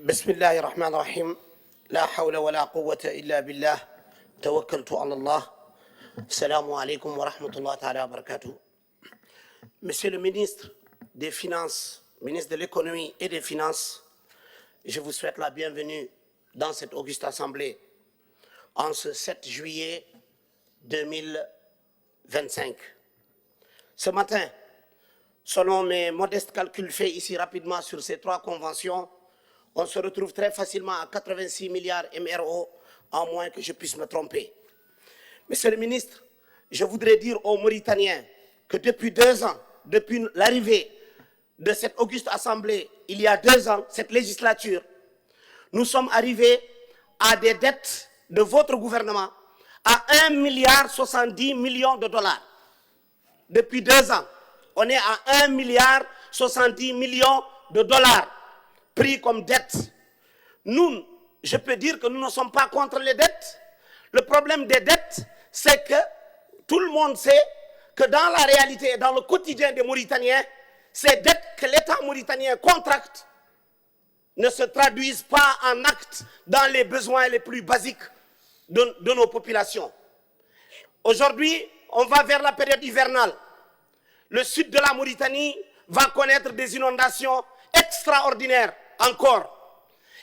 بسم الله الرحمن الرحيم لا حول ولا قوة إلا بالله توكلت على الله السلام عليكم ورحمة الله تعالى وبركاته. Monsieur le ministre des Finances, ministre de l'économie et des Finances, je vous souhaite la bienvenue dans cette auguste assemblée en ce 7 juillet 2025. Ce matin, selon mes modestes calculs faits ici rapidement sur ces trois conventions, on se retrouve très facilement à 86 milliards MRO, à moins que je puisse me tromper. Monsieur le ministre, je voudrais dire aux Mauritaniens que depuis 2 ans, depuis l'arrivée de cette auguste assemblée, il y a 2 ans, cette législature, nous sommes arrivés à des dettes de votre gouvernement à 1,70 milliard de dollars. Depuis 2 ans, on est à 1,70 milliard de dollars pris comme dette. Nous, je peux dire que nous ne sommes pas contre les dettes. Le problème des dettes, c'est que tout le monde sait que dans la réalité et dans le quotidien des Mauritaniens, ces dettes que l'État mauritanien contracte ne se traduisent pas en actes dans les besoins les plus basiques de nos populations. Aujourd'hui, on va vers la période hivernale. Le sud de la Mauritanie va connaître des inondations extraordinaires encore.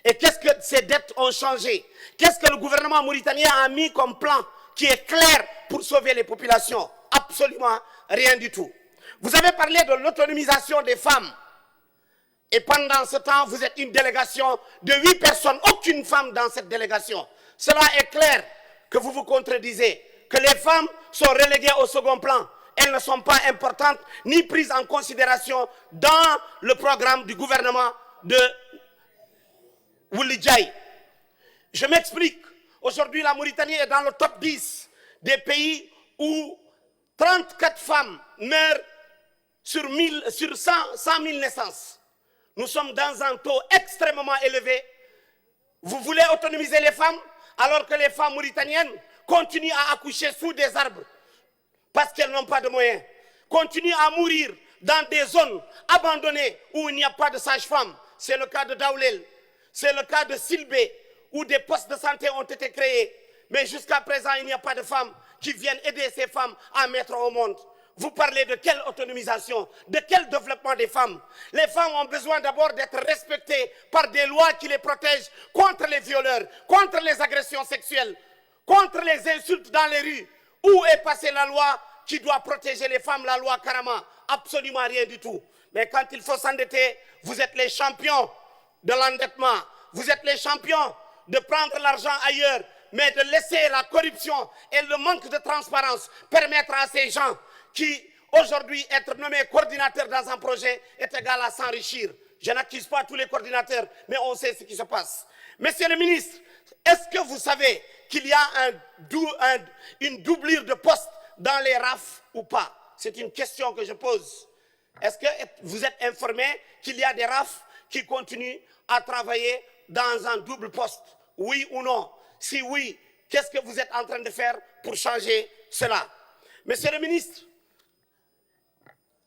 Et qu'est-ce que ces dettes ont changé? Qu'est-ce que le gouvernement mauritanien a mis comme plan qui est clair pour sauver les populations? Absolument rien du tout. Vous avez parlé de l'autonomisation des femmes. Et pendant ce temps, vous êtes une délégation de 8 personnes, aucune femme dans cette délégation. Cela est clair que vous vous contredisez, que les femmes sont reléguées au second plan. Elles ne sont pas importantes ni prises en considération dans le programme du gouvernement de Wuli Djaï. Je m'explique. Aujourd'hui, la Mauritanie est dans le top 10 des pays où 34 femmes meurent sur 100 000 naissances. Nous sommes dans un taux extrêmement élevé. Vous voulez autonomiser les femmes alors que les femmes mauritaniennes continuent à accoucher sous des arbres parce qu'elles n'ont pas de moyens, continuent à mourir dans des zones abandonnées où il n'y a pas de sage-femme. C'est le cas de Daoulel, c'est le cas de Silbé, où des postes de santé ont été créés. Mais jusqu'à présent, il n'y a pas de femmes qui viennent aider ces femmes à mettre au monde. Vous parlez de quelle autonomisation, de quel développement des femmes? Les femmes ont besoin d'abord d'être respectées par des lois qui les protègent contre les violeurs, contre les agressions sexuelles, contre les insultes dans les rues. Où est passée la loi qui doit protéger les femmes, la loi Karama? Absolument rien du tout. Mais quand il faut s'endetter, vous êtes les champions de l'endettement. Vous êtes les champions de prendre l'argent ailleurs, mais de laisser la corruption et le manque de transparence permettre à ces gens qui, aujourd'hui, être nommés coordinateurs dans un projet est égal à s'enrichir. Je n'accuse pas tous les coordinateurs, mais on sait ce qui se passe. Monsieur le ministre, est-ce que vous savez qu'il y a une doublure de postes dans les RAF ou pas? C'est une question que je pose. Est-ce que vous êtes informé qu'il y a des RAF qui continuent à travailler dans un double poste? Oui ou non? Si oui, qu'est-ce que vous êtes en train de faire pour changer cela? Monsieur le ministre,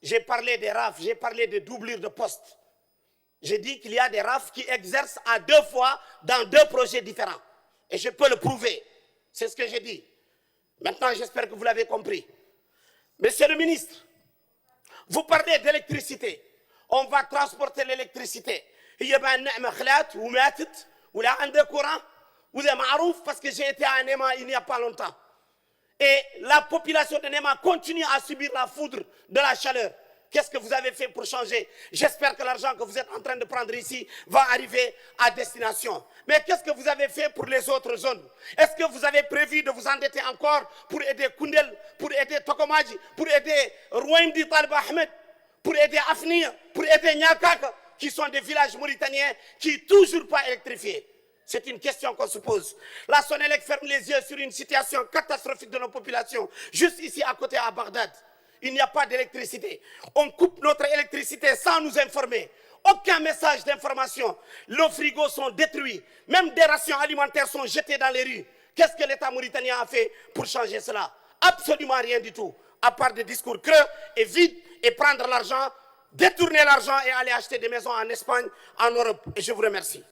j'ai parlé des RAF, j'ai parlé de doublure de postes. J'ai dit qu'il y a des RAF qui exercent à 2 fois dans 2 projets différents. Et je peux le prouver. C'est ce que j'ai dit. Maintenant, j'espère que vous l'avez compris. Monsieur le ministre, vous parlez d'électricité. On va transporter l'électricité. Il y a un courant. Vous êtes marouf parce que j'ai été à Néma il n'y a pas longtemps. Et la population de Néma continue à subir la foudre de la chaleur. Qu'est-ce que vous avez fait pour changer? J'espère que l'argent que vous êtes en train de prendre ici va arriver à destination. Mais qu'est-ce que vous avez fait pour les autres zones? Est-ce que vous avez prévu de vous endetter encore pour aider Koundel, pour aider Tokomadji, pour aider Rouaimdi Talba Ahmed, pour aider Afnia, pour aider Nyakaka, qui sont des villages mauritaniens qui sont toujours pas électrifiés? C'est une question qu'on se pose. La Sonelec ferme les yeux sur une situation catastrophique de nos populations, juste ici à côté à Bagdad. Il n'y a pas d'électricité. On coupe notre électricité sans nous informer. Aucun message d'information. Nos frigos sont détruits. Même des rations alimentaires sont jetées dans les rues. Qu'est-ce que l'État mauritanien a fait pour changer cela? Absolument rien du tout. À part des discours creux et vides et prendre l'argent, détourner l'argent et aller acheter des maisons en Espagne, en Europe. Et je vous remercie.